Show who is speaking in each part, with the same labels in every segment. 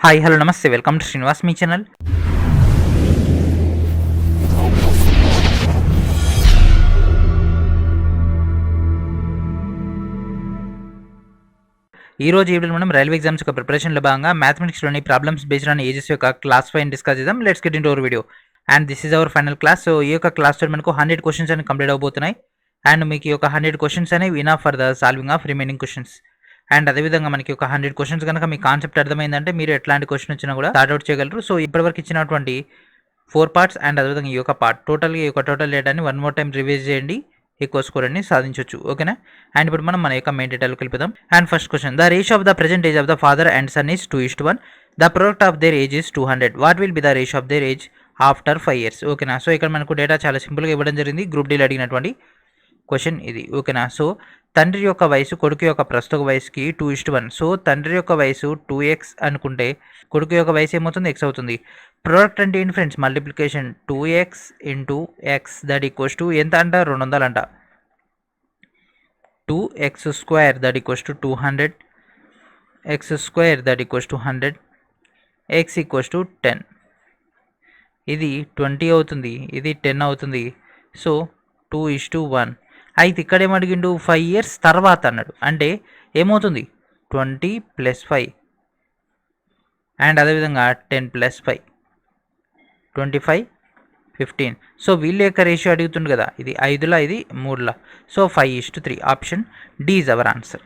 Speaker 1: Hi hello నమస్తే welcome to Srinivas me channel. ఈ రోజు ఈవినింగ్ మనం రైల్వే ఎగ్జామ్స్ యొక్క ప్రిపరేషన్లో భాగంగా మ్యాథమెటిక్స్లోని ప్రాబ్లమ్స్ బేస్డ్ ఆన్ ఏజెస్ యొక్క క్లాస్ 5 డిస్కస్ చేద్దాం. Let's get into hour video and this is hour final class. So ఈ యొక్క క్లాస్లో మనకు 100 క్వశ్చన్స్ అని కంప్లీట్ అవబోతున్నాయి అండ్ మీకు ఈ యొక్క 100 క్వశ్చన్స్ అనేవి enough for the solving of remaining questions. And అదేవిధంగా మనకి ఒక 100 క్వశ్చన్స్ కనుక మీ కాన్సెప్ట్ అర్థమైందంటే మీరు ఎట్లాంటి క్వశ్చన్ వచ్చినా కూడా స్టార్ట్అవుట్ చేయగలరు. సో ఇప్పటివరకు ఇచ్చినటువంటి 4 పార్ట్స్ అండ్ అదేవిధంగా ఈ యొక్క పార్ట్ టోటల్గా ఈ యొక్క టోటల్ డేటాని వన్ మోర్ టైం రివైజ్ చేయండి, ఎక్కువ స్కోర్ అని సాధించవచ్చు. ఓకేనా. అండ్ ఇప్పుడు మనం మన యొక్క మెయిన్ డీటెయిల్కి వెళ్ళిపోదాం. And first question, the ratio of the present age of the father and son is 2:1. The product of their age is 200. What will be the ratio of their age after 5 years? ఓకేనా. So ఇక్కడ మనకు data చాలా సింపుల్గా ఇవ్వడం జరిగింది. Group డీలో అడిగినటువంటి question ఇది. ఓకేనా. సో తండ్రి యొక్క వయసు కొడుకు యొక్క ప్రస్తుత వయసుకి 2:1. సో తండ్రి యొక్క వయసు 2x అనుకుంటే కొడుకు యొక్క వయసు ఏమవుతుంది, x అవుతుంది. ప్రోడక్ట్ అంటే ఏంటి friends, multiplication 2x into x that equals to ఎంత అంట, 200 అంట. 2x² that equals to 200, x² that equals to 100, x equals to 10. ఇది 20 అవుతుంది, ఇది 10 అవుతుంది. సో 2:1. అయితే ఇక్కడ ఏమడిగిండు, 5 years తర్వాత అన్నాడు. అంటే ఏమవుతుంది, 20 + 5 అండ్ అదేవిధంగా 10 + 5 25 15. సో వీళ్ళ యొక్క రేషియో అడుగుతుంది కదా, ఇది 5లా ఇది 3లా. So 5:3. Option D is our answer.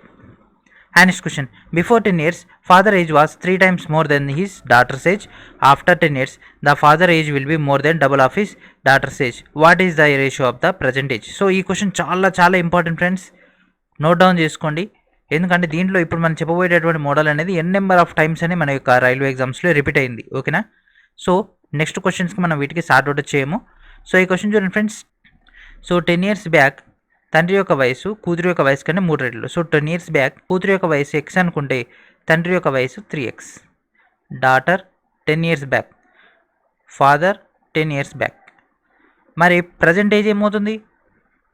Speaker 1: And next question, before 10 years father age was 3 times more than his daughter's age. After 10 years the father age will be more than double of his daughter's age. What is the ratio of the present age? So ఈ question చాలా important friends, note down చేసుకోండి. ఎందుకంటే దీంట్లో ఇప్పుడు మనం చెప్పబోయేటటువంటి model అనేది ఎన్ number of times అని మన యొక్క రైల్వే ఎగ్జామ్స్లో రిపీట్ అయింది. ఓకేనా. సో నెక్స్ట్ క్వశ్చన్స్కి మనం వీటికి సార్ట్ అవుట్ చేయము. సో ఈ క్వశ్చన్ చూడండి ఫ్రెండ్స్. సో 10 years బ్యాక్ తండ్రి యొక్క వయసు కూతురు యొక్క వయసు కంటే 3 రెట్లు. సో 10 years బ్యాక్ కూతురు యొక్క వయసు x అనుకుంటే తండ్రి యొక్క వయసు 3x. Daughter 10 years back, father 10 years back. మరి ప్రజెంట్ ఏజ్ ఏమవుతుంది,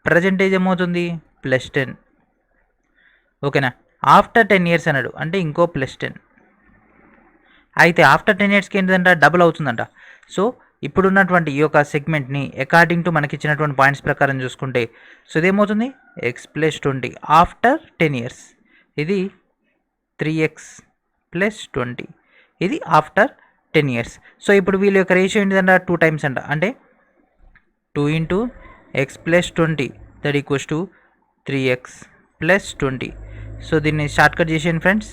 Speaker 1: +10. ఓకేనా. ఆఫ్టర్ 10 years అన్నాడు అంటే ఇంకో +10. అయితే ఆఫ్టర్ 10 yearsకి ఏంటంట, డబుల్ అవుతుందంట. సో ఇప్పుడున్నటువంటి ఈ యొక్క సెగ్మెంట్ని అకార్డింగ్ టు మనకి ఇచ్చినటువంటి పాయింట్స్ ప్రకారం చూసుకుంటే సో ఇదేమవుతుంది, x + 20 ఆఫ్టర్ 10 years. ఇది 3x + 20, ఇది ఆఫ్టర్ 10 years. సో ఇప్పుడు వీళ్ళ యొక్క రేషియో ఏంటిదంట, 2 times అంట. అంటే 2 × x + 20 that equals to 3x + 20. So దీన్ని షార్ట్కట్ చేసేయండి friends.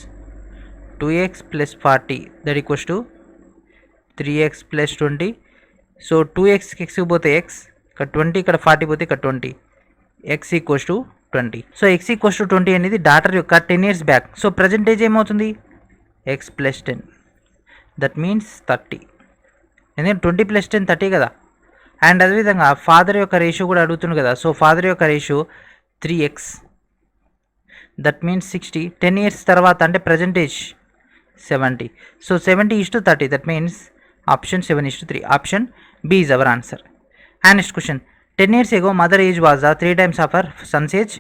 Speaker 1: 2x + 40 that equals to 3x + 20. So 2xకి x పోతే x, ఇక్కడ 20, ఇక్కడ 40 పోతే ఇక్కడ 20, x equals to 20. So x equals to 20 అనేది డాటర్ యొక్క 10 years back. So present age ఏమవుతుంది, x + 10 దట్ మీన్స్ 30. ఎందుకంటే 20 + 10 30 కదా. అండ్ అదేవిధంగా ఫాదర్ యొక్క రేషియో కూడా అడుగుతుంది కదా. సో ఫాదర్ యొక్క ratio 3x that means 60. 10 years తర్వాత అంటే present age 70. So 70:30 that means option 7:3. Option B is our answer. And next question, 10 years ago mother age was 3 times of her son's age.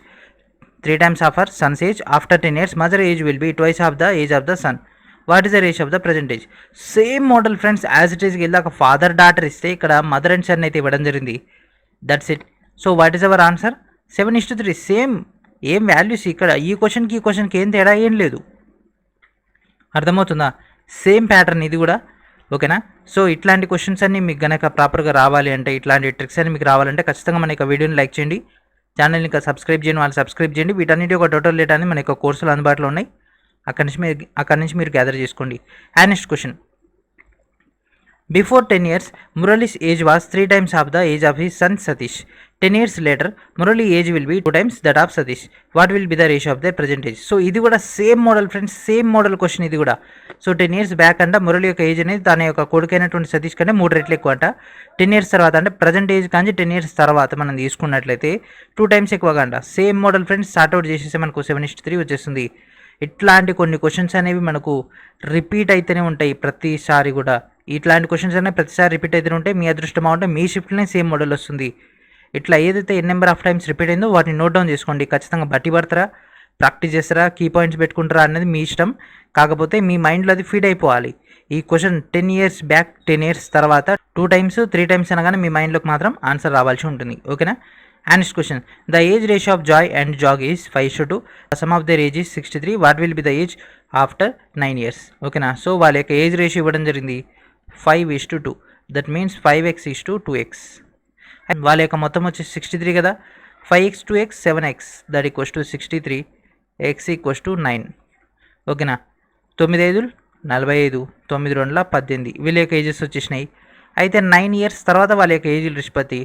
Speaker 1: After 10 years mother age will be twice of the age of the son. What is the ratio of the present age? Same model friends as it ఈస్కి వెళ్ళాక father daughter ఇస్తే ఇక్కడ mother and sun అయితే ఇవ్వడం జరిగింది. That's it. So what is our answer, 7:3. Same ఏం values ఇక్కడ ఈ క్వశ్చన్కి ఏం తేడా ఏం లేదు. అర్థమవుతుందా, సేమ్ ప్యాటర్న్ ఇది కూడా. ఓకేనా. సో ఇట్లాంటి క్వశ్చన్స్ అన్ని మీకు కనుక ప్రాపర్గా రావాలి అంటే, ఇట్లాంటి ట్రిక్స్ అన్ని మీకు రావాలంటే ఖచ్చితంగా మన యొక్క వీడియోని లైక్ చేయండి, ఛానల్ని ఇంకా సబ్స్క్రైబ్ చేయండి, వాళ్ళు సబ్స్క్రైబ్ చేయండి. వీటన్నిటి ఒక టోటల్ డేటా అని మన యొక్క కోర్సులు అందుబాటులో ఉన్నాయి, అక్కడి నుంచి మీరు గ్యాదర్ చేసుకోండి. And next question, before 10 years Murali's age was 3 times of the age of his son Satish. 10 years later Murali age will be 2 times that of Satish. What will be the ratio of the present age? So ఇది కూడా same model friends, same model question ఇది కూడా. So 10 years back అంట మురళి యొక్క age అనేది తన యొక్క కొడుకైనటువంటి సతీష్ కంటే 3 రెట్లు ఎక్కువ అంట. 10 years తర్వాత అంటే ప్రజెంట్ ఏజ్ కానీ 10 years తర్వాత మనం తీసుకున్నట్లయితే 2 times ఎక్కువగా అంట. సేమ్ మోడల్ ఫ్రెండ్స్, సార్ట్అవుట్ చేసేస్తే మనకు 7:3 వచ్చేస్తుంది. ఇట్లాంటి కొన్ని క్వశ్చన్స్ అనేవి మనకు రిపీట్ అయితేనే ఉంటాయి ప్రతిసారి కూడా. ఇట్లాంటి క్వశ్చన్స్ అనేవి ప్రతిసారి రిపీట్ అయితేనే ఉంటాయి. మీ అదృష్టం బాగుంటే మీ షిఫ్ట్లోనే సేమ్ మోడల్ వస్తుంది. ఇట్లా ఏదైతే ఎన్ నెంబర్ ఆఫ్ టైమ్స్ రిపీట్ అయిందో వాటిని నోట్ డౌన్ చేసుకోండి. ఖచ్చితంగా బట్టి పడతారా, ప్రాక్టీస్ చేస్తారా, కీ పాయింట్స్ పెట్టుకుంటారా అనేది మీ ఇష్టం. కాకపోతే మీ మైండ్లో అది ఫీడ్ అయిపోవాలి. ఈ క్వశ్చన్ 10 years బ్యాక్ 10 years తర్వాత 2 times 3 times అనగానే మీ మైండ్లోకి మాత్రం ఆన్సర్ రావాల్సి ఉంటుంది. ఓకేనా. And next question, the age ratio of Joy and Jag is 5:2. Sum of their age is 63. What will be the age after 9 years? ఓకేనా. సో వాళ్ళ యొక్క ఏజ్ రేషియో ఇవ్వడం జరిగింది 5:2. That means 5x is to 2x. And వాళ్ళ యొక్క మొత్తం వచ్చేసి 63 కదా. 5x 2x 7x that equals to 63. x equals to 9. ఓకేనా. 9 5 45, 9 2 18. వీళ్ళ యొక్క ఏజెస్ వచ్చేసినాయి. అయితే 9 years తర్వాత వాళ్ళ యొక్క ఏజ్ నిష్పత్తి.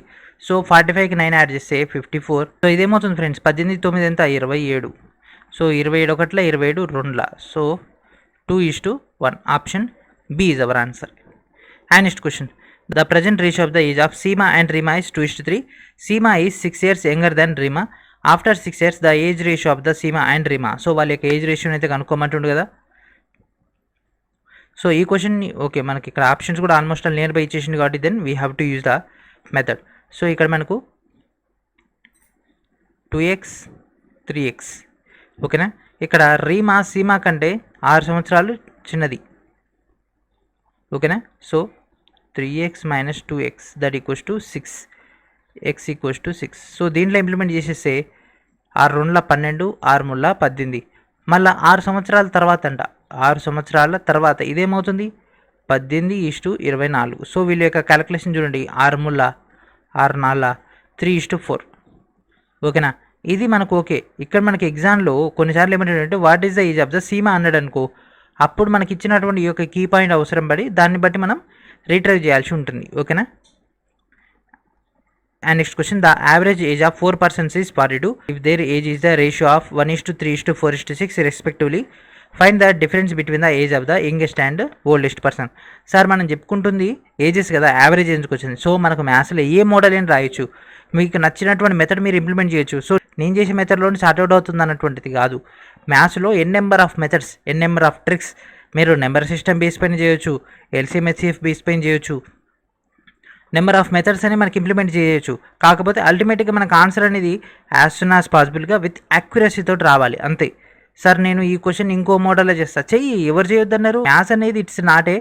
Speaker 1: సో 45కి 9 యాడ్ చేస్తే 54. సో ఇదేమవుతుంది ఫ్రెండ్స్, 18 9 ఎంత 27. So 27 1 27 2. So 2:1. Option B is our answer. And next question, the present ratio of the age of Seema and Reema is 2:3. Seema is 6 years younger then Reema. After 6 years the age ratio of the Seema and Reema. So వాళ్ళ యొక్క age రేషియోని అయితే కనుక్కోమంటుండు కదా. So ఈ క్వశ్చన్ని okay మనకి ఇక్కడ options కూడా almost near by ఇచ్చేసింది కాబట్టి then we have to use the method. So ఇక్కడ మనకు 2x 3x. ఓకేనా. ఇక్కడ రీమా సీమా కంటే 6 సంవత్సరాలు చిన్నది. ఓకేనా. So 3x - 2x that equals to 6. x equals to 6. So దీంట్లో ఇంప్లిమెంట్ చేసేస్తే 6 2 12, 6 3 18. మళ్ళీ 6 సంవత్సరాల తర్వాత అంట, 6 సంవత్సరాల తర్వాత ఇదేమవుతుంది 18:24. సో వీళ్ళ యొక్క క్యాలిక్యులేషన్ చూడండి, 6 3 6 4 3:4. ఓకేనా. ఇది మనకు ఓకే. ఇక్కడ మనకి ఎగ్జామ్లో కొన్నిసార్లు ఏమంటాడంటే what is the age of the Seema అన్నాడు అనుకో, అప్పుడు మనకి ఇచ్చినటువంటి ఈ యొక్క కీ పాయింట్ అవసరం పడి దాన్ని బట్టి మనం రీట్రైవ్ చేయాల్సి ఉంటుంది. ఓకేనా. And next question, the average age of 4 persons is 42. If their age is the ratio of 1:3:4:6 respectively, find the difference between the age of the youngest and oldest person. Sir మనం చెప్పుకుంటుంది ages కదా, average ఎందుకు వచ్చింది. So మనకు మ్యాథ్స్లో ఏ model అయినా రాయొచ్చు, మీకు నచ్చినటువంటి మెథడ్ మీరు ఇంప్లిమెంట్ చేయొచ్చు. సో నేను చేసే మెథడ్లోనే సార్ట్అవుట్ అవుతుంది అన్నటువంటిది కాదు. మ్యాథ్స్లో n number of methods, n number of tricks. మీరు నెంబర్ సిస్టమ్ బేస్ పైన చేయొచ్చు, ఎల్సీఎం హెచ్సిఎఫ్ బేస్ పైన చేయొచ్చు, నెంబర్ ఆఫ్ మెథడ్స్ అని మనకి ఇంప్లిమెంట్ చేయొచ్చు. కాకపోతే అల్టిమేట్గా మనకు ఆన్సర్ అనేది యాజ్ సూన్ యాజ్ పాసిబుల్గా విత్ యాక్యురసీతో రావాలి అంతే. సార్ నేను ఈ క్వశ్చన్ ఇంకో మోడల్లో చేస్తా, చెయ్యి, ఎవరు చేయొద్దన్నారు. మ్యాథ్స్ అనేది it's not a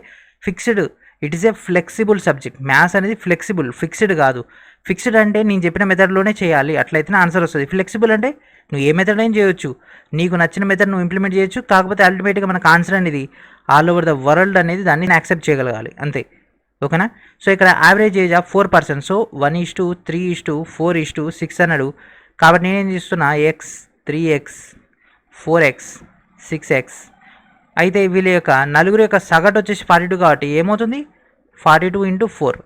Speaker 1: fixed, it is a flexible subject. Maths అనేది ఫ్లెక్సిబుల్, ఫిక్స్డ్ కాదు. ఫిక్స్డ్ అంటే నేను చెప్పిన మెథడ్లోనే చేయాలి, అట్లయితేనే ఆన్సర్ వస్తుంది. ఫ్లెక్సిబుల్ అంటే నువ్వు ఏ మెథడ్ అయినా చేయొచ్చు, నీకు నచ్చిన మెథడ్ నువ్వు ఇంప్లిమెంట్ చేయొచ్చు. కాకపోతే అల్టిమేట్గా మనకు ఆన్సర్ అనేది ఆల్ ఓవర్ ద వరల్డ్ అనేది దాన్ని యాక్సెప్ట్ చేయగలగాలి అంతే. ఓకేనా. సో ఇక్కడ average age of 4 persons. So 1:3:4:6 అన్నాడు. కాబట్టి నేనేం చేస్తున్నా x 3x 4x 6x. అయితే వీళ్ళ యొక్క నలుగురు యొక్క సగటు వచ్చేసి 42 కాబట్టి ఏమవుతుంది 42 × 4,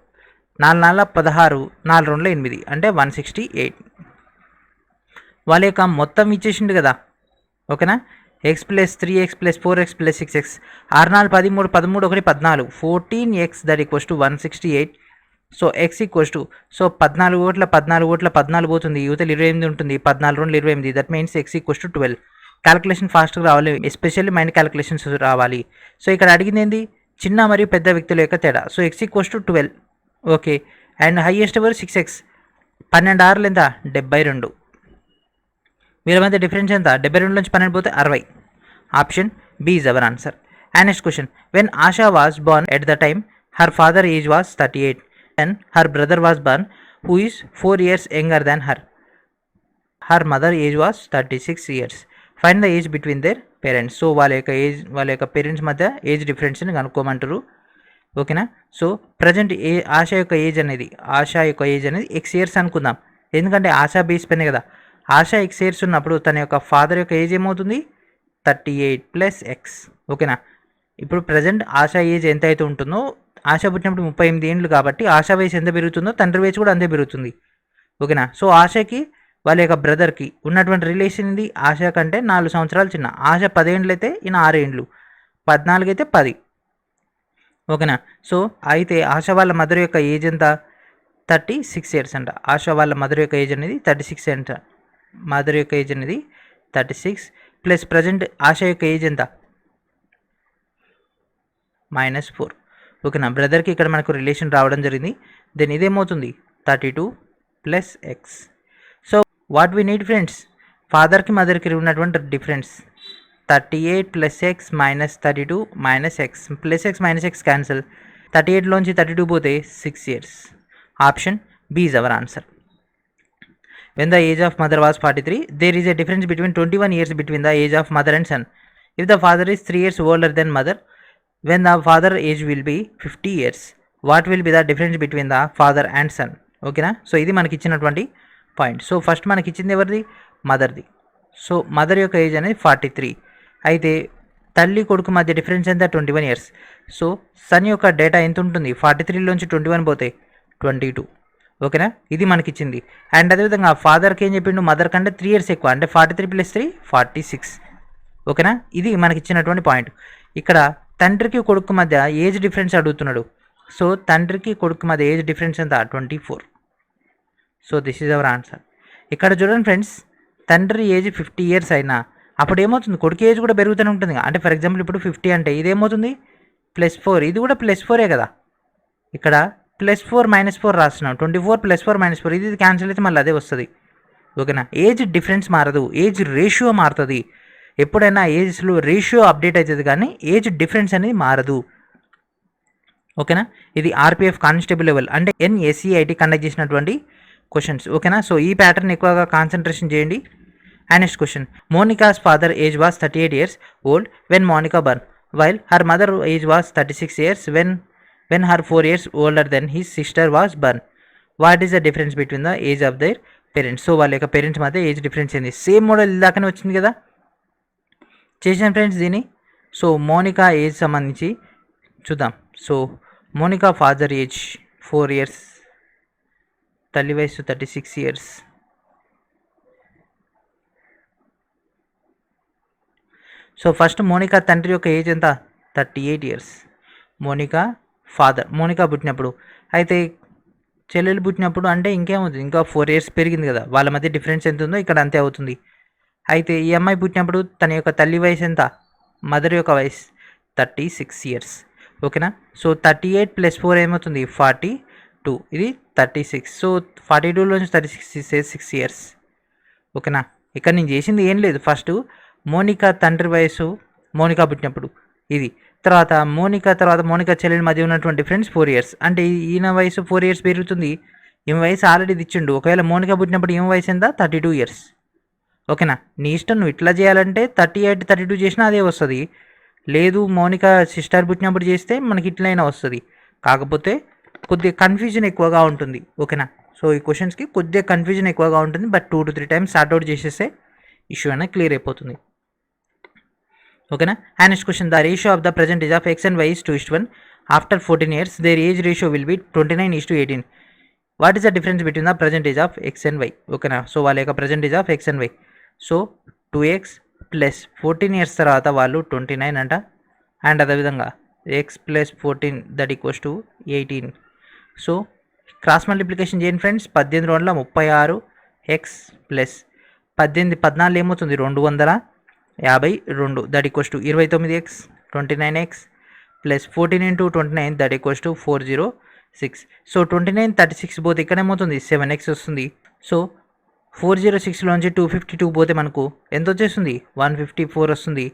Speaker 1: 4 4 16, 4 2 8 అంటే 168. వాళ్ళ యొక్క మొత్తం ఇచ్చేసిండు కదా. ఓకేనా. x + 3x + 4x + 6x 6 4 13 13 1 14 14x that equals to 168. So x equals to, so 14 ఓట్ల 14 ఓట్ల 14 పోతుంది, యువతలు 28 ఉంటుంది, 14 2 28. That means x equals to 12. Calculation ఫాస్ట్గా రావాలి, ఎస్పెషల్లీ మైండ్ క్యాలిక్యులేషన్స్ రావాలి. సో ఇక్కడ అడిగింది ఏంది, చిన్న మరియు పెద్ద వ్యక్తుల యొక్క తేడా. So x equals to 12. Okay. And highest ఎవరు 6x. 12 6 ఎంత 72. వీళ్ళ మధ్య డిఫరెన్స్ ఎంత 72 నుంచి 12 పోతే 60. Option B is our answer. And next question, when Asha was born at the time her father age was 38 and her brother was born who is 4 years younger than her. Her mother age was 36 years. Find the age between their parents. So వాళ్ళ యొక్క age, వాళ్ళ యొక్క parents మధ్య age డిఫరెన్స్ని కనుక్కోమంటారు. ఓకేనా. So present ఆశ యొక్క age అనేది x years అనుకుందాం, ఎందుకంటే ఆశా బేస్ పైన కదా. ఆశ x years ఉన్నప్పుడు తన యొక్క ఫాదర్ యొక్క ఏజ్ ఏమవుతుంది 38 + x. ఓకేనా. ఇప్పుడు ప్రజెంట్ ఆశ ఏజ్ ఎంత అయితే ఉంటుందో, ఆశ పుట్టినప్పుడు 38 ఏళ్ళు కాబట్టి ఆశా వయసు ఎంత పెరుగుతుందో తండ్రి వయసు కూడా అంతే పెరుగుతుంది. ఓకేనా. సో ఆశకి వాళ్ళ యొక్క బ్రదర్కి ఉన్నటువంటి రిలేషన్ ఇది ఆశ కంటే 4 సంవత్సరాలు చిన్న. ఆశ 10 ఏళ్ళు అయితే ఈయన 6 ఏళ్ళు, 14 అయితే 10. ఓకేనా. సో అయితే ఆశ వాళ్ళ మదర్ యొక్క ఏజ్ ఎంత 36 years అంట. ఆశ వాళ్ళ మదర్ యొక్క ఏజ్ అనేది 36 అంట. మదర్ యొక్క ఏజ్ అనేది 36 ప్లస్ ప్రజెంట్ ఆశ యొక్క ఏజ్ ఎంత -4. ఓకేనా. బ్రదర్కి ఇక్కడ మనకు రిలేషన్ రావడం జరిగింది. దెన్ ఇదేమవుతుంది 32 + x. So what we need friends, ఫాదర్కి మదర్కి ఉన్నటువంటి difference 38 plus x minus 32 minus x plus x minus x cancel 38లోంచి 32 పోతే 6 years. Option B is our answer. When the age of mother was 43, there is a difference between 21 years between the age of mother and son. If the father is 3 years older than mother, when the father age will be 50 years, what will be the difference between the father and son? ఓకేనా. So ఇది మనకి ఇచ్చినటువంటి point. So first మనకి ఇచ్చింది ఎవరిది? మదర్ది. So mother యొక్క age అనేది 43. అయితే తల్లి కొడుకు మధ్య డిఫరెన్స్ ఎంత? 21 years. సో సన్ యొక్క డేటా ఎంత ఉంటుంది? 43లోంచి 21 పోతే 22. ఓకేనా, ఇది మనకి ఇచ్చింది. అండ్ అదేవిధంగా ఫాదర్కి ఏం చెప్పిండు? మదర్ కంటే 3 years ఎక్కువ, అంటే 43 + 3 46. ఓకేనా, ఇది మనకి ఇచ్చినటువంటి పాయింట్. ఇక్కడ తండ్రికి కొడుకు మధ్య ఏజ్ డిఫరెన్స్ అడుగుతున్నాడు. సో తండ్రికి కొడుకు మధ్య ఏజ్ డిఫరెన్స్ ఎంత? 24. So this is our answer. ఇక్కడ చూడండి ఫ్రెండ్స్, తండ్రి ఏజ్ 50 years అయినా అప్పుడు ఏమవుతుంది? కొడుకు ఏజ్ కూడా పెరుగుతూనే ఉంటుంది. అంటే ఫర్ ఎగ్జాంపుల్ ఇప్పుడు 50 అంటే ఇదేమవుతుంది? +4. ఇది కూడా +4 కదా. ఇక్కడ +4 -4 రాస్తున్నాం. 24 +4 -4 ఇది క్యాన్సిల్ అయితే మళ్ళీ అదే వస్తుంది. ఓకేనా, ఏజ్ డిఫరెన్స్ మారదు, ఏజ్ రేషియో మారుతుంది. ఎప్పుడైనా ఏజ్లో రేషియో అప్డేట్ అవుతుంది కానీ ఏజ్ డిఫరెన్స్ అనేది మారదు. ఓకేనా, ఇది ఆర్పిఎఫ్ కానిస్టేబుల్ లెవెల్ అంటే NSCIT కండక్ట్ చేసినటువంటి క్వశ్చన్స్. ఓకేనా, సో ఈ ప్యాటర్న్ ఎక్కువగా కాన్సన్ట్రేషన్ చేయండి. And next question, Monica's father age was 38 years old when Monica born, while her mother age was 36 years when her 4 years older than his sister was born. What is the difference between the age of their parents? So వాళ్ళ యొక్క parents మధ్య age difference ఏంది? Same model ఇందాకనే వచ్చింది కదా, చేసాను friends దీన్ని. So Monika age సంబంధించి చూద్దాం. So Monica father age 4 years, తల్లి వయసు 36 years. సో ఫస్ట్ మోనికా తండ్రి యొక్క ఏజ్ ఎంత? 38 years. మోనికా ఫాదర్, మోనికా పుట్టినప్పుడు. అయితే చెల్లెలు పుట్టినప్పుడు అంటే ఇంకేమవుతుంది? ఇంకా 4 years పెరిగింది కదా, వాళ్ళ మధ్య డిఫరెన్స్ ఎంత ఉందో ఇక్కడ అంతే అవుతుంది. అయితే ఈ అమ్మాయి పుట్టినప్పుడు తన యొక్క తల్లి వయసు ఎంత? మదర్ యొక్క వయసు 36 years. ఓకేనా, సో 38 + 4 ఏమవుతుంది? 42. ఇది 36. సో 42లోంచి 36 తీసే 6 years. ఓకేనా, ఇక్కడ నేను చేసింది ఏం లేదు. ఫస్ట్ మోనికా తండ్రి వయసు మోనికా పుట్టినప్పుడు ఇది, తర్వాత మోనికా చెల్లెల మధ్య ఉన్నటువంటి డిఫరెన్స్ 4 years. అంటే ఈయన వయసు 4 years పెరుగుతుంది, ఈమె వయసు ఆల్రెడీ ఇచ్చిండు. ఒకవేళ మోనికా పుట్టినప్పుడు ఈమె వయసు ఎంత? 32 years. ఓకేనా, నీ ఇష్టం, నువ్వు ఇట్లా చేయాలంటే 38 32 చేసినా అదే వస్తుంది. లేదు మోనికా సిస్టర్ పుట్టినప్పుడు చేస్తే మనకి ఇట్లయినా వస్తుంది. కాకపోతే కొద్దిగా కన్ఫ్యూజన్ ఎక్కువగా ఉంటుంది. ఓకేనా, సో ఈ క్వశ్చన్స్కి కొద్దిగా కన్ఫ్యూజన్ ఎక్కువగా ఉంటుంది. బట్ 2 to 3 times సార్ట్అవుట్ చేసేస్తే ఇష్యూ అనేది క్లియర్ అయిపోతుంది. ఓకేనా, and next question, the ratio of the present age of X and Y is 2:1. After 14 years their age ratio will be 29:18. What is the difference between the present age of X and Y? ఓకేనా, so వాళ్ళ యొక్క present age of X and Y. So 2x + 14 years తర్వాత వాళ్ళు 29 అంట. And అదేవిధంగా x + 14 that equals to 18. So cross multiplication చేయండి friends. 18 2 36, x + 18 14 ఏమవుతుంది? 252 that equals to 29x 29x + 14 × 29 that equals to 406. So 29 36 పోతే ఇక్కడ ఏమవుతుంది? 7x వస్తుంది. సో 406లోంచి 252 పోతే మనకు ఎంత వచ్చేస్తుంది? 154 వస్తుంది.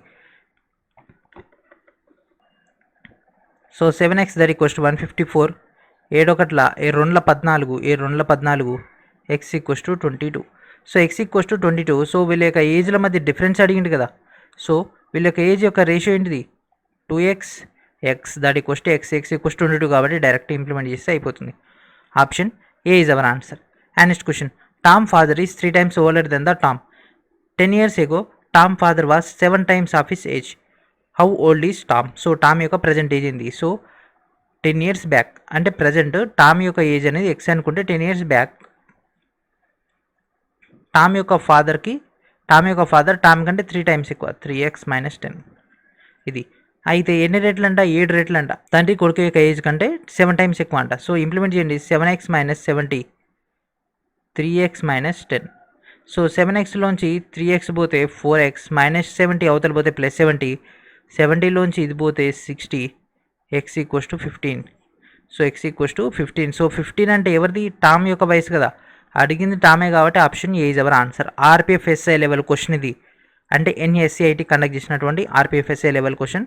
Speaker 1: So 7x that equals to 154. 7 1 2 14 7 14 x equals to 22. So x equals to 22. So వీళ్ళ యొక్క ఏజ్ల మధ్య డిఫరెన్స్ అడిగింది కదా. సో వీళ్ళ యొక్క ఏజ్ యొక్క రేషియో ఏంటిది? 2x x that equals to x equals 22 కాబట్టి డైరెక్ట్ ఇంప్లిమెంట్ చేస్తే అయిపోతుంది. Option A is our answer. And next question, Tom father is 3 times older than the Tom. 10 years ago, Tom father was 7 times of his age. How old is Tom? So Tom యొక్క present age ఏంది? So 10 years back అంటే present Tom యొక్క age అనేది x అనుకుంటే 10 years back Tom యొక్క father Tom కంటే 3 times ఎక్కువ, 3x - 10. ఇది అయితే ఎన్ని రేట్లు అంట? 7 రేట్లు అంట. తండ్రి కొడుకు యొక్క ఏజ్ కంటే 7 times ఎక్కువ అంట. సో ఇంప్లిమెంట్ చేయండి. 7x - 70 3x - 10. సో 7xలోంచి 3x పోతే 4x -70 అవతల పోతే +70. 70లోంచి ఇది పోతే 60. x equals to 15. So x equals to 15. So 15 అంటే ఎవరిది? టామ్ యొక్క వయసు కదా, అడిగింది టామే కాబట్టి option A is our answer. RPF SI level question ఇది. అంటే NSCIT కండక్ట్ చేసినటువంటి RPFSA level question.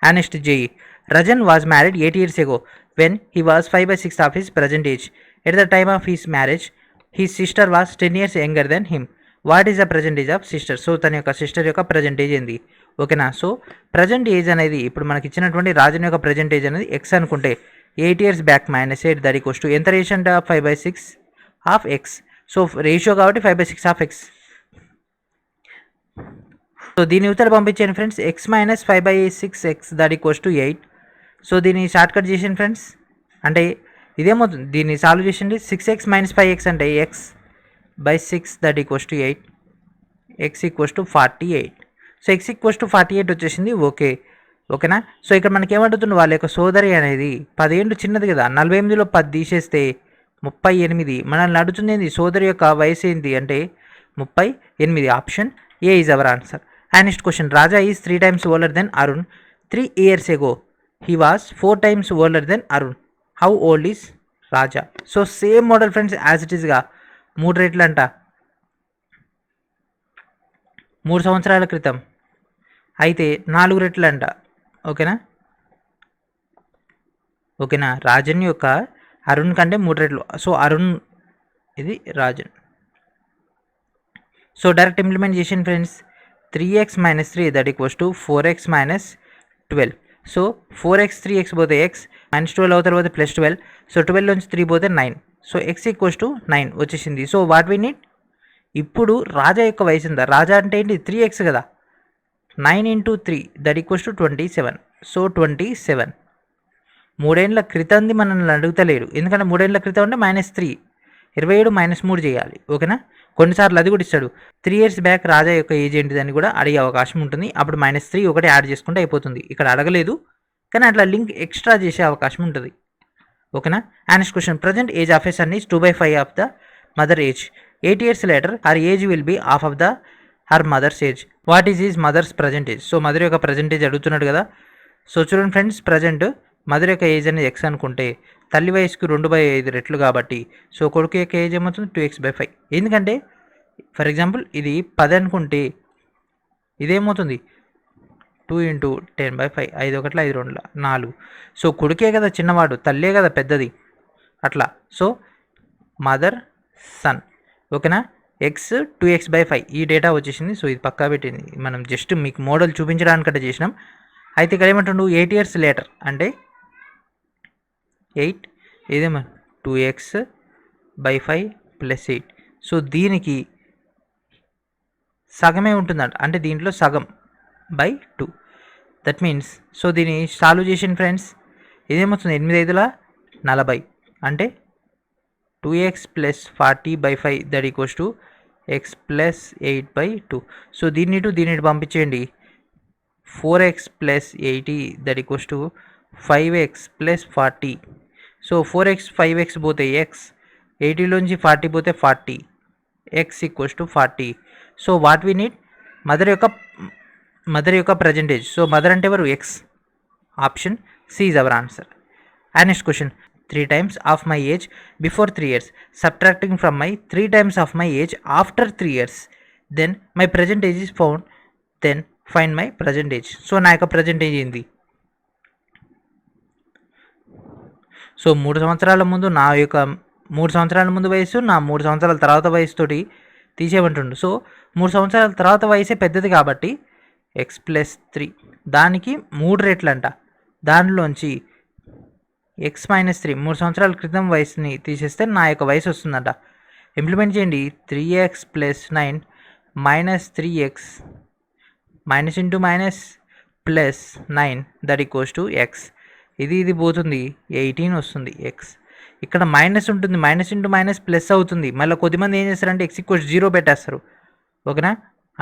Speaker 1: And next JEE. రజన్ was married 8 years ago when he was 5/6 of his present age. At the time of his marriage, his sister was 10 years younger than him. What is the present age of sister? So తన యొక్క sister యొక్క present age ఏంది? ఓకేనా. So present age అనేది ఇప్పుడు మనకి ఇచ్చినటువంటి రాజన్ యొక్క ప్రజెంట్ ఏజ్ అనేది ఎక్స్ అనుకుంటే 8 years back -8 that equals to ఎంత రేషియో అంటే 5/6 ఆఫ్ ఎక్స్. సో రేషియో కాబట్టి 5/6 ఆఫ్ ఎక్స్. సో దీని ఉత్తర పంపించండి friends. X minus 5/6 X that equals to 8. So దీన్ని షార్ట్ కట్ చేసింది ఫ్రెండ్స్. అంటే ఇదేమవుతుంది, దీన్ని సాల్వ్ చేసింది. 6x - 5x అంటే x/6 that equals to 8. x equals to 48. So x equals to 48 వచ్చేసింది. ఓకేనా. సో ఇక్కడ మనకి ఏమంటుంది, వాళ్ళ యొక్క సోదరి అనేది 10 ఏళ్ళు చిన్నది కదా. 48లో 10 తీసేస్తే 38. మనల్ని అడుగుతుంది ఏంది, సోదరి యొక్క వయసు ఏంటి అంటే 38. Option A is our answer. And next question. Raja is 3 times older than Arun. 3 years ago he was 4 times older than Arun. How old is Raja? So same model friends, as it ఈస్గా 3 రెట్లు అంట. 3 సంవత్సరాల క్రితం అయితే 4 రెట్లు అంట. ఓకేనా. రాజన్ యొక్క అరుణ్ కంటే 3 రెట్లు. సో అరుణ్ ఇది రాజన్. సో డైరెక్ట్ ఇంప్లిమెంట్ చేసిన friends. 3x - 3 that equals to 4x - 12. So 4x 3x పోతే x -12 అవుతారు పోతే +12. సో 12 నుంచి 3 పోతే 9. సో x ఈక్వల్స్ టు 9 వచ్చేసింది. సో వాట్ వీ నీడ్ ఇప్పుడు రాజా యొక్క వయసు ఎంత? రాజా అంటే ఏంటి, 3x కదా. 9 × 3 దట్ ఈక్వల్స్ టు 27. సో 27. 3 ఏళ్ళ క్రితంది మనల్ని అడుగుతలేడు, ఎందుకంటే 3 ఏళ్ళ క్రితం అంటే -3. 27 - 3 చేయాలి. ఓకేనా. కొన్నిసార్లు అది కూడా ఇస్తాడు. 3 years బ్యాక్ రాజా యొక్క ఏజ్ ఏంటిదని కూడా అడిగే అవకాశం ఉంటుంది. అప్పుడు -3 ఒకటి యాడ్ చేసుకుంటే అయిపోతుంది. ఇక్కడ అడగలేదు కానీ అట్లా లింక్ ఎక్స్ట్రా చేసే అవకాశం ఉంటుంది. ఓకేనా. And next question. Present age of a son is 2/5 of the mother age. 8 years later her age will be half of the her mother's age. What is is mother's present age? So mother యొక్క present age అడుగుతున్నాడు కదా. So చూడండి friends, present mother యొక్క age అనేది x అనుకుంటే తల్లి వయసుకు 2/5 రెట్లు కాబట్టి సో కొడుకు యొక్క ఏజ్ ఏమవుతుంది 2x/5. ఎందుకంటే ఫర్ ఎగ్జాంపుల్ ఇది 10 అనుకుంటే ఇదేమవుతుంది 2 × 10/5. 5 1 5 2 4. సో కొడుకే కదా చిన్నవాడు, తల్లే కదా పెద్దది, అట్లా. So mother sun. ఓకేనా. x 2x/5 ఈ డేటా వచ్చేసింది. సో ఇది పక్కా పెట్టింది, మనం జస్ట్ మీకు మోడల్ చూపించడానికంటే చేసినాం. అయితే ఇక్కడ ఏమంటుండు 8 years later అంటే 8 ఇదేమో 2x/5 + 8. సో దీనికి సగమే ఉంటుందంట, అంటే దీంట్లో సగం /2. దట్ మీన్స్ సో దీన్ని సాల్వ్ చేసిన ఫ్రెండ్స్ ఇదేమవుతుంది 8 × 5 = 40 అంటే 2x + 40/5 that equals to x + 8/2. So దీన్ని పంపించేయండి. 4x + 80 that equals to 5x + 40. So 4x 5x పోతే x, 80లోంచి 40 పోతే 40, x equals to 40. So what we need mother యొక్క ప్రజెంట్ ఏజ్. సో మదర్ అంటే ఎవరు? x. Option C is our answer. And next question. 3 times of my age before 3 years subtracting from my 3 times of my age after 3 years, then my present age is found, then find my present age. So నా యొక్క present age ఏంది? So 3 సంవత్సరాల ముందు నా యొక్క 3 సంవత్సరాల ముందు వయసు, నా 3 సంవత్సరాల తర్వాత వయసుతోటి తీసేయమంటుండు. సో 3 సంవత్సరాల తర్వాత వయసే పెద్దది కాబట్టి x + 3 దానికి 3 రెట్లు అంట. దానిలోంచి x - 3 3 సంవత్సరాల క్రితం వయసుని తీసేస్తే నా యొక్క వయసు వస్తుందంట. ఇంప్లిమెంట్ చేయండి. 3x + 9 - 3x -(-) that equals to x. ఇది పోతుంది 18 వస్తుంది x. ఇక్కడ మైనస్ ఉంటుంది, -(-) అవుతుంది. మళ్ళీ కొద్దిమంది ఏం చేస్తారంటే x = 0 పెట్టేస్తారు. ఓకేనా.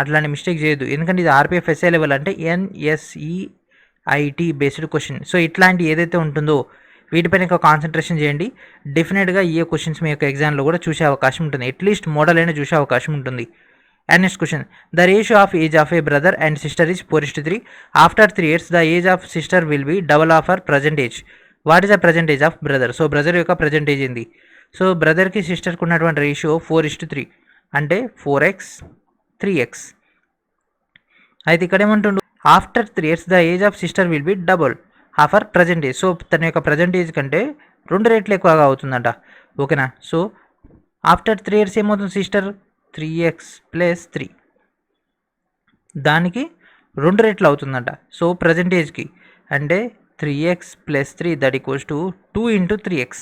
Speaker 1: అట్లాంటి మిస్టేక్ చేయొద్దు, ఎందుకంటే ఇది RPFSA లెవెల్ అంటే NSCIT బేస్డ్ క్వశ్చన్. సో ఇట్లాంటి ఏదైతే ఉంటుందో వీటిపైన ఎక్కువ కాన్సన్ట్రేషన్ చేయండి. డెఫినెట్గా ఈ క్వశ్చన్స్ మీ యొక్క ఎగ్జామ్లో కూడా చూసే అవకాశం ఉంటుంది, అట్లీస్ట్ మోడల్ అయినా చూసే అవకాశం ఉంటుంది. And next question. The ratio of age of A brother and sister is 4:3. After 3 years the age of sister will B double of her present age. What is the present age of brother? So brother యొక్క present age ఏంది? So బ్రదర్కి సిస్టర్కి ఉన్నటువంటి ratio 4:3 అంటే 4x 3x. అయితే ఇక్కడ ఏమంటుండు, after 3 years the age of sister will be double of our present age. So తన యొక్క ప్రజెంట్ ఏజ్ కంటే 2 రెట్లు ఎక్కువగా అవుతుందంట. ఓకేనా. సో ఆఫ్టర్ 3 years ఏమవుతుంది సిస్టర్ 3x + 3 దానికి 2 రెట్లు అవుతుందంట. సో ప్రజెంట్ ఏజ్కి అంటే 3x + 3 that equals to 2 × 3x.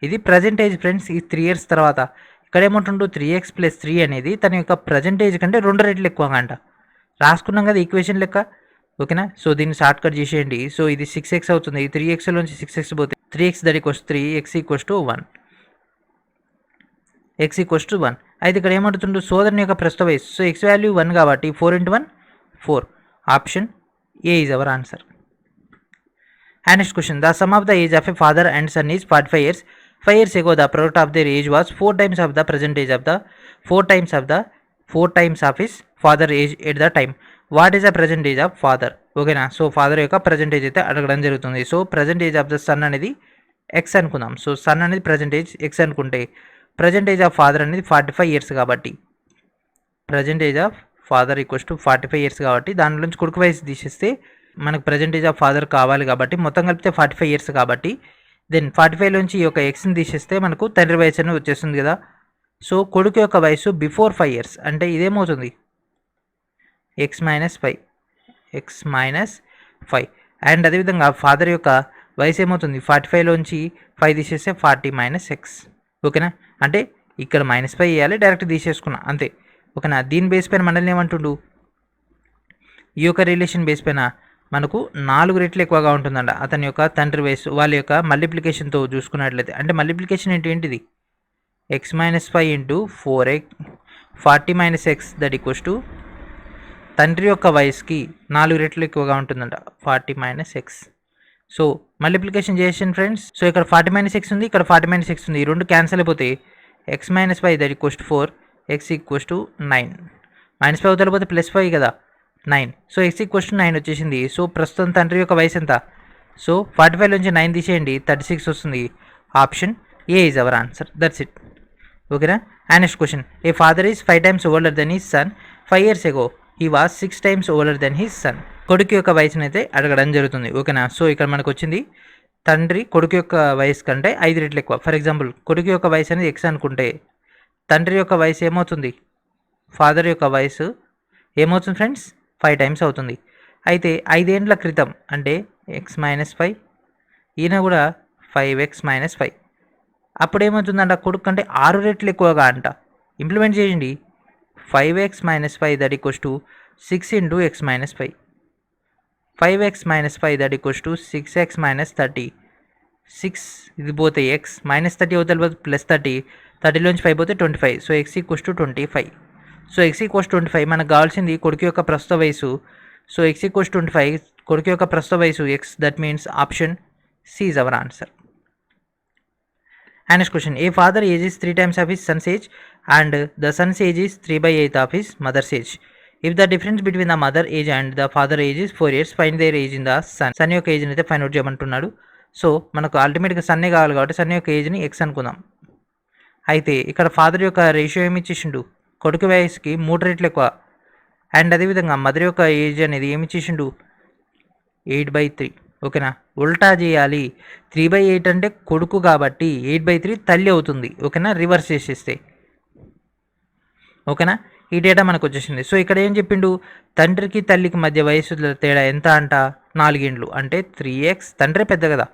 Speaker 1: ఇది ప్రజెంట్ ఏజ్ ఫ్రెండ్స్. ఈ 3 years తర్వాత ఇక్కడ ఏమంటుండు 3x + 3 అనేది తన యొక్క ప్రజెంట్ ఏజ్ కంటే 2 రెట్లు ఎక్కువగా అంట. రాసుకున్నాం కదా ఈక్వేషన్ లెక్క. ఓకేనా. సో దీన్ని షార్ట్ కట్ చేసేయండి. సో ఇది 6x అవుతుంది. ఈ 3x నుంచి 6x పోతే 3x that equals 3, x equals to 1. x equals to 1. అయితే ఇక్కడ ఏమంటుండు సోదరుని యొక్క ప్రస్తుత వయసు. సో x వాల్యూ 1 కాబట్టి 4 × 1 4. Option A is our answer. And next question, the sum of the age of a father and son is 45 years. 5 years ago, the product of their age was 4 times of the present age of the 4 times of his father age at the time. What is the present age of father? ఓకేనా. So father యొక్క present age అయితే అడగడం జరుగుతుంది. So present age of the son అనేది x అనుకుందాం. So son అనేది present age x అనుకుంటే present age of father అనేది 45 years కాబట్టి present age of father equals to 45 years కాబట్టి దాని నుంచి కొడుకు వయసు తీసేస్తే మనకు ప్రజెంట్ ఏజ్ ఆఫ్ ఫాదర్ కావాలి కాబట్టి మొత్తం కలిపితే 45 years కాబట్టి దెన్ 45 నుంచి ఈ యొక్క ఎక్స్ని తీసేస్తే మనకు తండ్రి వయసు అనేది వచ్చేస్తుంది కదా. సో కొడుకు యొక్క వయసు బిఫోర్ 5 years అంటే ఇదేమవుతుంది x - 5 అండ్ అదేవిధంగా ఫాదర్ యొక్క వయసు ఏమవుతుంది 45 నుంచి 5 తీసేస్తే 40 - x. ఓకేనా. అంటే ఇక్కడ -5 వేయాలి, డైరెక్ట్ తీసేసుకున్నా అంతే. ఓకేనా. దీని బేస్ పైన మనల్ని ఏమంటుండు ఈ యొక్క రిలేషన్ బేస్ పైన మనకు 4 రెట్లు ఎక్కువగా ఉంటుందంట అతని యొక్క తండ్రి వయసు. వాళ్ళ యొక్క మల్టిప్లికేషన్తో చూసుకున్నట్లయితే అంటే మల్టిప్లికేషన్ ఏంటిది x - 5 × 4x 40 - x that equals to తండ్రి యొక్క వయసుకి 4 రెట్లు ఎక్కువగా ఉంటుందంట 40 - x. సో మల్టిప్లికేషన్ చేసాను ఫ్రెండ్స్. సో ఇక్కడ 40 - x ఉంది, ఇక్కడ 40 - x ఉంది. ఈ రెండు క్యాన్సిల్ అయిపోతే x - 5 that equals to 4, x equals to 9. -5 అవుతారు పోతే +5 కదా 9. సో x ఈక్వల్స్ టు 9 వచ్చేసింది. సో ప్రస్తుతం తండ్రి యొక్క వయసు ఎంత? సో 45 నుంచి 9 తీసేయండి 36 వస్తుంది. Option A is our answer. That's it. ఓకేనా. And next question, a father is 5 times older than his son. 5 years ago he was 6 times older than his son. కొడుకు యొక్క వయసుని అయితే అడగడం జరుగుతుంది. ఓకేనా. సో ఇక్కడ మనకు వచ్చింది తండ్రి కొడుకు యొక్క వయసు కంటే 5 రెట్లు ఎక్కువ. ఫర్ ఎగ్జాంపుల్ కొడుకు యొక్క వయసు అనేది x అనుకుంటే తండ్రి యొక్క వయసు ఏమవుతుంది ఫాదర్ యొక్క వయసు ఏమవుతుంది ఫ్రెండ్స్ 5 times అవుతుంది. అయితే 5 ఏండ్ల క్రితం అంటే x - 5 ఈయన కూడా 5x - 5 అప్పుడు ఏమవుతుందంట కొడుకు కంటే 6 రెట్లు ఎక్కువగా అంట. ఇంప్లిమెంట్ చేయండి 5x - 5 that equals to 6 × x - 5. 5x - 5 that equals to 6x - 30. 6 ఇది పోతే x -30 అవుతుంది +30, 30లోంచి 5 పోతే 25. So x equals to 25. So x equals 25 మనకు కావాల్సింది కొడుకు యొక్క ప్రస్తుత వయసు. సో x ఈక్వల్స్ 25 కొడుకు యొక్క ప్రస్తుత వయసు x. That means option C is our answer. And next question, a father age is 3 times of his son's age and the son's age is 3/8 of his mother's age. If the difference between the mother age and the father age is 4 years, find their age in the son. Son యొక్క ఏజ్ని అయితే find out చేయమంటున్నాడు. So మనకు అల్టిమేట్గా సన్నే కావాలి కాబట్టి sun యొక్క ఏజ్ని x అనుకుందాం. అయితే ఇక్కడ ఫాదర్ యొక్క రేషియో ఏమి ఇచ్చేసిండు కొడుకు వయసుకి 3 రెట్లు ఎక్కువ. అండ్ అదేవిధంగా మదర్ యొక్క ఏజ్ అనేది ఏమి ఇచ్చేసిండు 8/3. ఓకేనా. ఉల్టా చేయాలి. 3/8 అంటే కొడుకు కాబట్టి 8/3 తల్లి అవుతుంది. ఓకేనా. రివర్స్ చేసేస్తే ఓకేనా. ఈ డేటా మనకు వచ్చేసింది. సో ఇక్కడ ఏం చెప్పిండు తండ్రికి తల్లికి మధ్య వయసు తేడా ఎంత అంట 4 ఏండ్లు అంటే 3x. తండ్రి పెద్ద కదా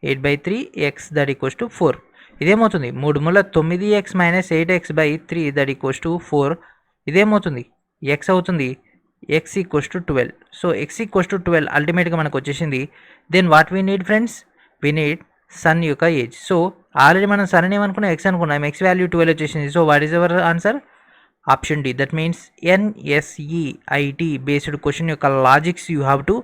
Speaker 1: 8/3 x దట్ ఈక్వల్స్ టు 4. ఇదేమవుతుంది 3 మూల 9x - 8x/3 that equals to 4. ఇదేమవుతుంది x అవుతుంది x equals to 12. So x equals to 12 అల్టిమేట్గా మనకు వచ్చేసింది. Then what we need friends, we need son యొక్క ఏజ్. సో ఆల్రెడీ మనం సన్ ఏమనుకున్నాం x అనుకున్నాం, x వాల్యూ 12 వచ్చేసింది. So what is our answer option D. That means NSEIT based question యొక్క logics you have to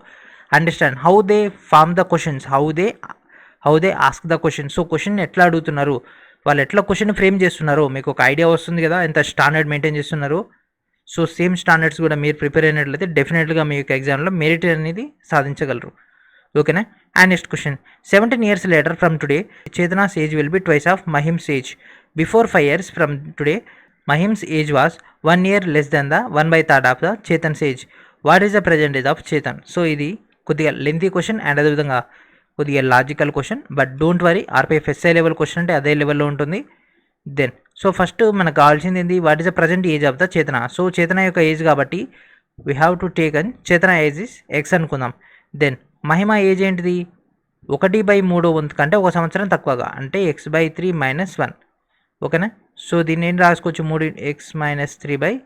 Speaker 1: understand how they form the questions, how they ask the question. So question ఎట్లా అడుగుతున్నారు, వాళ్ళు ఎట్లా question frame చేస్తున్నారో మీకు ఒక idea వస్తుంది కదా ఎంత స్టాండర్డ్ మెయింటైన్ చేస్తున్నారు. సో సేమ్ స్టాండర్డ్స్ కూడా మీరు ప్రిపేర్ అయినట్లయితే డెఫినెట్గా మీ యొక్క ఎగ్జామ్లో మెరిట్ అనేది సాధించగలరు. ఓకేనా. And next question, 17 years later from today Chetana's age will be twice of Mahim's age. Before 5 years from today Mahim's age was 1 year less than the 1/3 of the Chetan's age. What is the present age of Chetan. So ఇది కొద్దిగా lengthy question and అదేవిధంగా కొద్దిగా logical question, but don't worry, RPF SI level question అంటే అదే లెవెల్లో ఉంటుంది. Then so first మనకు కావాల్సింది ఏంది, what is the present age of the చేతన. సో చేతన యొక్క ఏజ్ కాబట్టి we have to take an చేతన ఏజ్ ఇస్ ఎక్స్ అనుకుందాం. దెన్ మహిమ ఏజ్ ఏంటిది, 1/3 వంతు కంటే 1 సంవత్సరం తక్కువగా, అంటే x/3 - 1. ఓకేనా. సో దీన్ని ఏం రాసుకోవచ్చు, 3x - 3/3.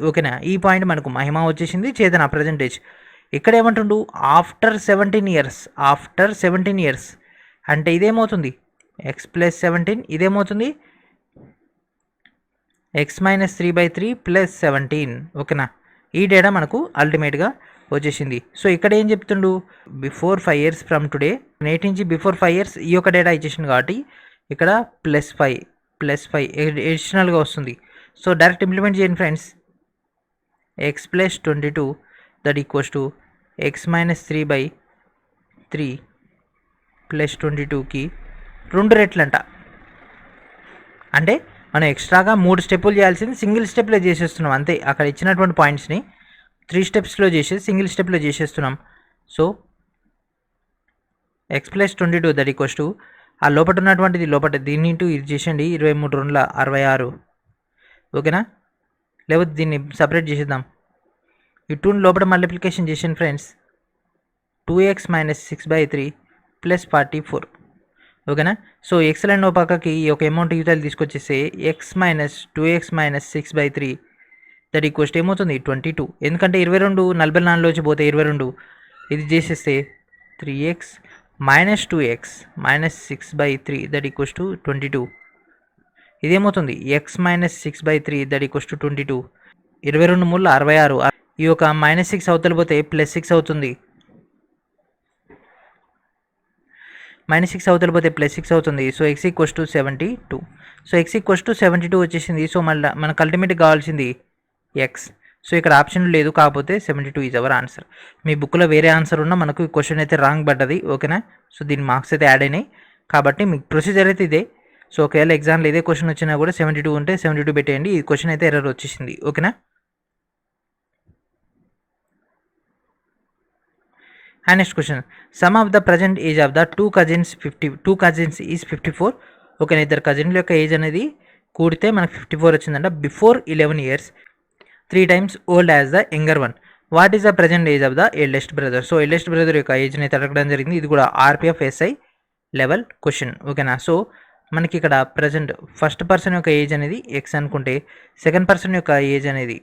Speaker 1: ఓకేనా. ఈ పాయింట్ మనకు మహిమ వచ్చేసింది, చేతన ప్రజెంటేజ్. ఇక్కడ ఏమంటుండు, ఆఫ్టర్ 17 ఇయర్స్, ఆఫ్టర్ 17 ఇయర్స్ అంటే ఇదేమవుతుంది x+17, ఇదేమవుతుంది x-3/3 + 17. ఓకేనా. ఈ డేటా మనకు అల్టిమేట్గా వచ్చేసింది. సో ఇక్కడ ఏం చెప్తుండు, బిఫోర్ 5 ఇయర్స్ ఫ్రమ్ టుడే, నేటి నుంచి బిఫోర్ 5 ఇయర్స్ ఈ యొక్క డేటా ఇచ్చేసింది కాబట్టి ఇక్కడ +5 ఎడిషనల్గా వస్తుంది. సో డైరెక్ట్ ఇంప్లిమెంట్ చేయండి friends. x+22 that equals to x-3/3 + 22కి 2 రెట్లంట. అంటే మనం ఎక్స్ట్రాగా 3 స్టెప్పులు చేయాల్సింది సింగిల్ స్టెప్లో చేసేస్తున్నాం అంతే. అక్కడ ఇచ్చినటువంటి పాయింట్స్ని 3 స్టెప్స్లో చేసేసి సింగిల్ స్టెప్లో చేసేస్తున్నాం. So x+22 that equals to ఆ లోపల ఉన్నటువంటిది లోపల దీన్ని ఇంటూ ఇది చేసేయండి, 23 2 66. ఓకేనా. లేకపోతే దీన్ని సపరేట్ చేసేద్దాం, ఈ 2ని లోపల మల్టిప్లికేషన్ చేసాను ఫ్రెండ్స్. 2x - 6/3 + 44. ఓకేనా. సో ఎక్సలెంట్ ఓ పక్కకి ఈ యొక్క అమౌంట్ యూతలు తీసుకొచ్చేస్తే x - 2x - 6/3 దట్ ఈక్వల్స్ ఏమవుతుంది 22. ఎందుకంటే 22 44లో వచ్చి పోతే 22, ఇది చేసేస్తే 3x - 2x - 6/3 that equals to 22. ఇదేమవుతుంది x - 6/3 that equals to 22. 22 3 66. ఈ యొక్క -6 అవతల పోతే +6 అవుతుంది, -6 అవతల పోతే +6 అవుతుంది. So x = 72. సో x = 72 వచ్చేసింది. సో మళ్ళీ మనకు అల్టిమేట్గా కావాల్సింది x. సో ఇక్కడ ఆప్షన్ లేదు, కాకపోతే 72 ఈజ్ అవర్ ఆన్సర్. మీ బుక్లో వేరే ఆన్సర్ ఉన్నా మనకు ఈ క్వశ్చన్ అయితే రాంగ్ పడ్డది. ఓకేనా. సో దీని మార్క్స్ అయితే యాడ్ అయినాయి కాబట్టి మీకు ప్రొసీజర్ అయితే ఇదే. సో ఒకవేళ ఎగ్జామ్లో ఇదే క్వశ్చన్ వచ్చినా కూడా 72 ఉంటే 72 పెట్టేయండి. ఈ క్వశ్చన్ అయితే ఎర్రర్ వచ్చేసింది. ఓకేనా. And next question, some of the present age of the two cousins is 54. ఓకేనా. ఇద్దరు కజిన్ల యొక్క ఏజ్ అనేది కూడితే మనకు 54 వచ్చిందంట. Before 11 years 3 times old as the younger one. What is the present age of the eldest brother. So eldest brother యొక్క ఏజ్ని అయితే అడగడం జరిగింది. ఇది కూడా ఆర్పిఎఫ్ ఎస్ఐ లెవెల్ క్వశ్చన్. ఓకేనా. సో మనకి ఇక్కడ ప్రజెంట్ ఫస్ట్ పర్సన్ యొక్క ఏజ్ అనేది ఎక్స్ అనుకుంటే సెకండ్ పర్సన్ యొక్క ఏజ్ అనేది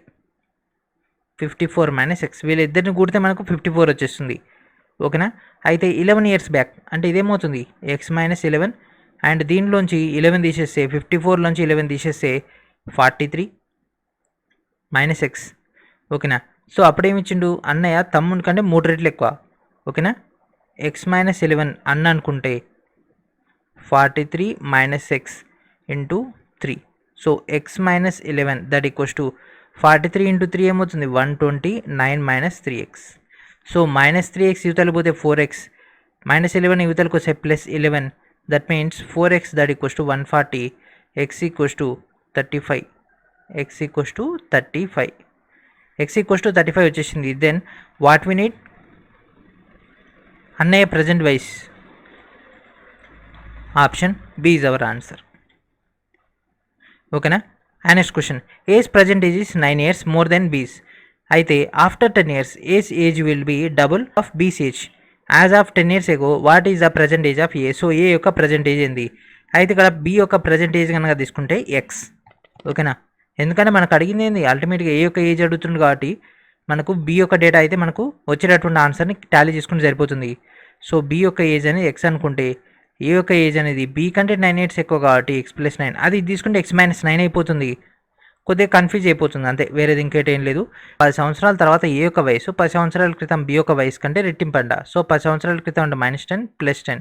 Speaker 1: 54 - x. వీళ్ళిద్దరిని కూడితే మనకు 54 వచ్చేస్తుంది. ఓకేనా. అయితే 11 ఇయర్స్ బ్యాక్ అంటే ఇదేమవుతుంది x - 11 అండ్ దీనిలోంచి 11 తీసేస్తే 54లోంచి 11 తీసేస్తే 43 - x. ఓకేనా. సో అప్పుడేమిచ్చిండు అన్నయ్య తమ్ముని కంటే 3 రెట్లు ఎక్కువ. ఓకేనా. x - 11 అన్న అనుకుంటే 43 - x into 3. So x - 11 that equals to 43 × 3 ఏమవుతుంది 129 - 3x. సో -3x యువతలు పోతే 4x, -11 యువతలకు వస్తే +11, that means 4x that equals to 140, x equals to 35, x equals to 35 వచ్చేసింది. దెన్ వాట్ వి నీడ్, అన్నయ్య ప్రజెంట్ వైస్. Option B is our answer. ఓకేనా. And next question, age present age is 9 years more than B's. అయితే after 10 years age will be double of B's age. As of 10 years ago what is the present age of A. So ఏ యొక్క present age ఏంది. అయితే ఇక్కడ B యొక్క present age కనుక తీసుకుంటే X. ఓకేనా. ఎందుకంటే మనకు అడిగింది ఏంది అల్టిమేట్గా ఏ యొక్క ఏజ్ అడుగుతుంది కాబట్టి మనకు బి యొక్క డేటా అయితే మనకు వచ్చేటటువంటి ఆన్సర్ని టాలీ చేసుకుంటే సరిపోతుంది. సో బి యొక్క ఏజ్ అనేది ఎక్స్ అనుకుంటే ఏ యొక్క ఏజ్ అనేది బి కంటే 9 years ఎక్కువ కాబట్టి x+9, అది తీసుకుంటే x - 9 అయిపోతుంది. కొద్దిగా కన్ఫ్యూజ్ అయిపోతుంది అంతే, వేరేది ఇంకేటేం లేదు. 10 సంవత్సరాల తర్వాత ఏ యొక్క వయసు 10 సంవత్సరాల క్రితం బి యొక్క వయసు కంటే రెట్టింపంట. సో 10 సంవత్సరాల క్రితం అంటే -10 +10.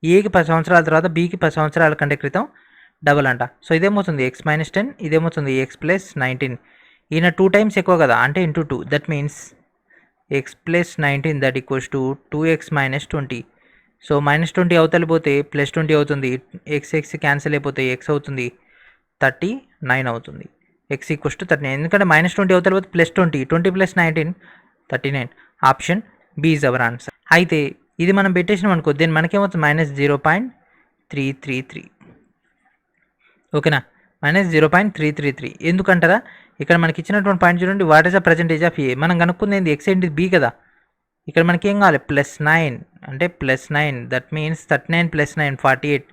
Speaker 1: ఏకి 10 సంవత్సరాల తర్వాత బీకి 10 సంవత్సరాల కంటే క్రితం డబల్ అంట. సో ఇదేమవుతుంది x - 10, ఇదేమవుతుంది x+19. ఈయన 2 times ఎక్కువ కదా అంటే into 2, that means x+19 that equals to 2x - 20. So -20 అవతలి పోతే +20 అవుతుంది, x క్యాన్సిల్ అయిపోతే x అవుతుంది 39 అవుతుంది. x ఈక్వల్స్ టు 39, ఎందుకంటే -20 అవతలి పోతే +20, 20 + 19 39. Option B is our answer. అయితే ఇది మనం పెట్టేసినాం అనుకో, దెన్ మనకేమవుతుంది -0.333. ఓకేనా, -0.333. ఎందుకంటారా, ఇక్కడ మనకి ఇచ్చినటువంటి పాయింట్ చూడండి, what is the percentage of A. మనం కనుక్కుంది ఎక్స్ ఏంటి, బి కదా. ఇక్కడ మనకి ఏం కావాలి, +9 అంటే +9, that means 39 + 9 48.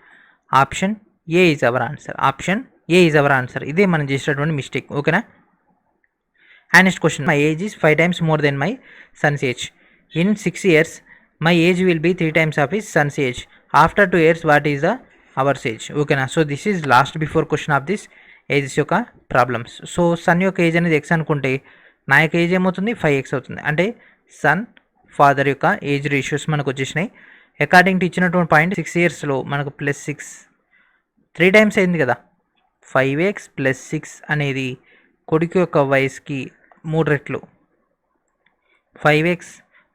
Speaker 1: Option A is our answer. Option A is our answer. ఇదే మనం చేసినటువంటి మిస్టేక్. ఓకేనా. And next question, my age is 5 times more than my son's age. In 6 years my age will be 3 times of his son's age. After 2 years what is the our age? ఓకేనా. So this is lost before question of this ages యొక్క problems. So sun యొక్క age అనేది X అనుకుంటే నా యొక్క age ఏమవుతుంది 5x అవుతుంది. అంటే సన్ ఫాదర్ యొక్క ఏజ్ రేషియోస్ మనకు వచ్చేసినాయి. అకార్డింగ్ టు ఇచ్చినటువంటి పాయింట్ 6 yearsలో మనకు +6 3 times అయింది కదా. 5x + 6 అనేది కొడుకు యొక్క వయసుకి 3 రెట్లు. 5x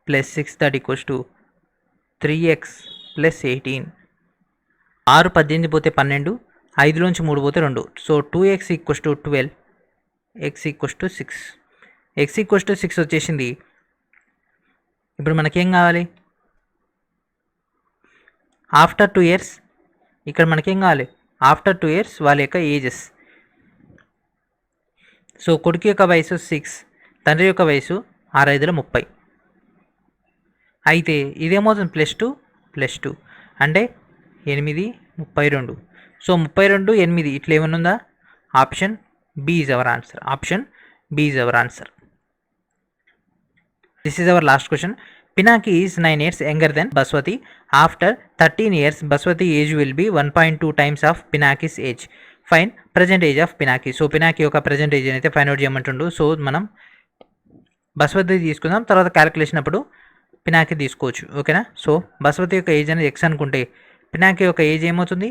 Speaker 1: + 6 that equals to 3x + 18. 6 18 పోతే 12, 5లోంచి 3 పోతే 2. So 2x = 12, x = 6. x = 6 వచ్చేసింది. ఇప్పుడు మనకేం కావాలి, ఆఫ్టర్ 2 years. ఇక్కడ మనకేం కావాలి, ఆఫ్టర్ 2 years వాళ్ళ యొక్క ఏజెస్. సో కొడుకు యొక్క వయసు 6, తండ్రి యొక్క వయసు 6 × 5 = 30. అయితే ఇదేమవుతుంది +2 అంటే 8 32. సో 32 8 ఇట్లా ఏమన్నా ఉందా, option B is our answer. Option B is our answer. This is our last question. Pinaki is 9 years younger than Baswati. After 13 years, Baswati age will be 1.2 times of Pinaki's age. Find present age of Pinaki. So Pinaki యొక్క present age అయితే find out చేయమంటుండు. So మనం బస్వతి తీసుకుందాం, తర్వాత calculation అప్పుడు పినాకి తీసుకోవచ్చు. ఓకేనా. So బస్వతి యొక్క age అనేది ఎక్స్ అనుకుంటే పినాకి యొక్క ఏజ్ ఏమవుతుంది,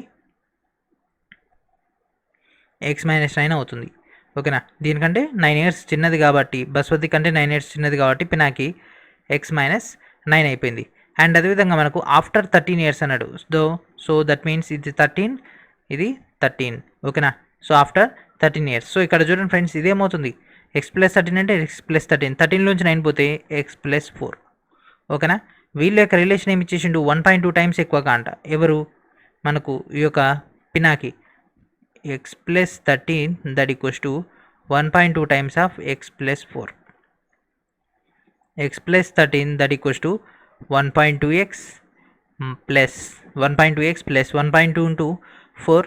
Speaker 1: x - 9 అవుతుంది. ఓకేనా. దీనికంటే 9 years చిన్నది కాబట్టి, బస్వతి కంటే 9 years చిన్నది కాబట్టి పినాకి x - 9 అయిపోయింది. అండ్ అదేవిధంగా మనకు ఆఫ్టర్ 13 years అన్నాడు. సో దట్ మీన్స్ ఇది 13, ఇది 13. ఓకేనా. So after 13 years. సో ఇక్కడ చూడండి ఫ్రెండ్స్, ఇదేమవుతుంది x + 13 అంటే x + 13. 13లోంచి 9 పోతే x + 4. ఓకేనా. వీళ్ళ యొక్క రిలేషన్ ఏమి ఇచ్చేసిండు, 1.2 times ఎక్కువగా అంట. ఎవరు, మనకు ఈ యొక్క Pinaki. x + 13 that equals to 1.2 times of x + 4. x + 13 that equals to 1.2x plus 1.2x plus 1.2 into 4,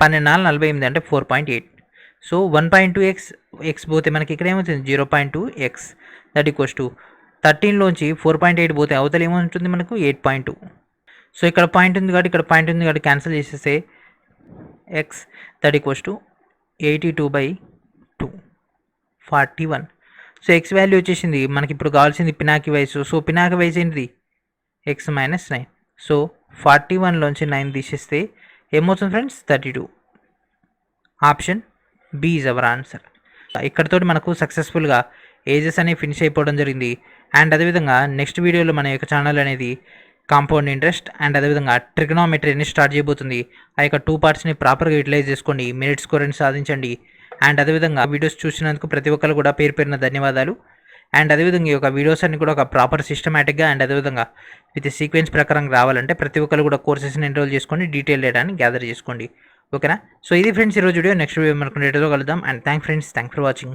Speaker 1: 12 48 అంటే 4.8. సో 1.2x x పోతే మనకి ఇక్కడ ఏమవుతుంది 0.2x దట్ ఈక్వల్స్ టు 13లోంచి 4.8 పోతే అవతల ఏమవుతుంది మనకు 8.2. సో ఇక్కడ పాయింట్ ఉంది కాబట్టి ఇక్కడ పాయింట్ ఉంది కాబట్టి క్యాన్సిల్ చేసేస్తే x that equals to 82/2 41. So X value వచ్చేసింది మనకి. ఇప్పుడు కావాల్సింది పినాకి వయసు. సో పినాకి వయసు ఏంటిది x - 9. సో 41లోంచి 9 తీసేస్తే ఏమవుతుంది friends 32. Option B is our answer. ఇక్కడతో మనకు సక్సెస్ఫుల్గా ఏజెస్ అనేవి ఫినిష్ అయిపోవడం జరిగింది. అండ్ అదేవిధంగా నెక్స్ట్ వీడియోలో మన యొక్క ఛానల్ అనేది కాంపౌండ్ ఇంట్రెస్ట్ అండ్ అదేవిధంగా ట్రిగ్నోమెట్రీ అనేది స్టార్ట్ చేయబోతుంది. ఆ యొక్క 2 partsని ప్రాపర్గా యూటిలైజ్ చేసుకోండి, మెరిట్ స్కోర్ అని సాధించండి. అండ్ అదేవిధంగా వీడియోస్ చూసినందుకు ప్రతి ఒక్కరు కూడా పేరు పేరున ధన్యవాదాలు. అండ్ అదేవిధంగా ఈ యొక్క వీడియోస్ అన్ని కూడా ఒక ప్రాపర్ సిస్టమేటిక్గా అండ్ అదేవిధంగా విత్ సీక్వెన్స్ ప్రకారం రావాలంటే ప్రతి ఒక్కరు కూడా కోర్సెస్ని ఎన్రోల్ చేసుకొని డీటెయిల్ డేటాని గ్యాదర్ చేసుకోండి. ఓకేనా. సో ఇది ఫ్రెండ్స్ ఈరోజు వీడియో. నెక్స్ట్ వీడియో మనకు డేటాలో కలుద్దాం. And thank for watching.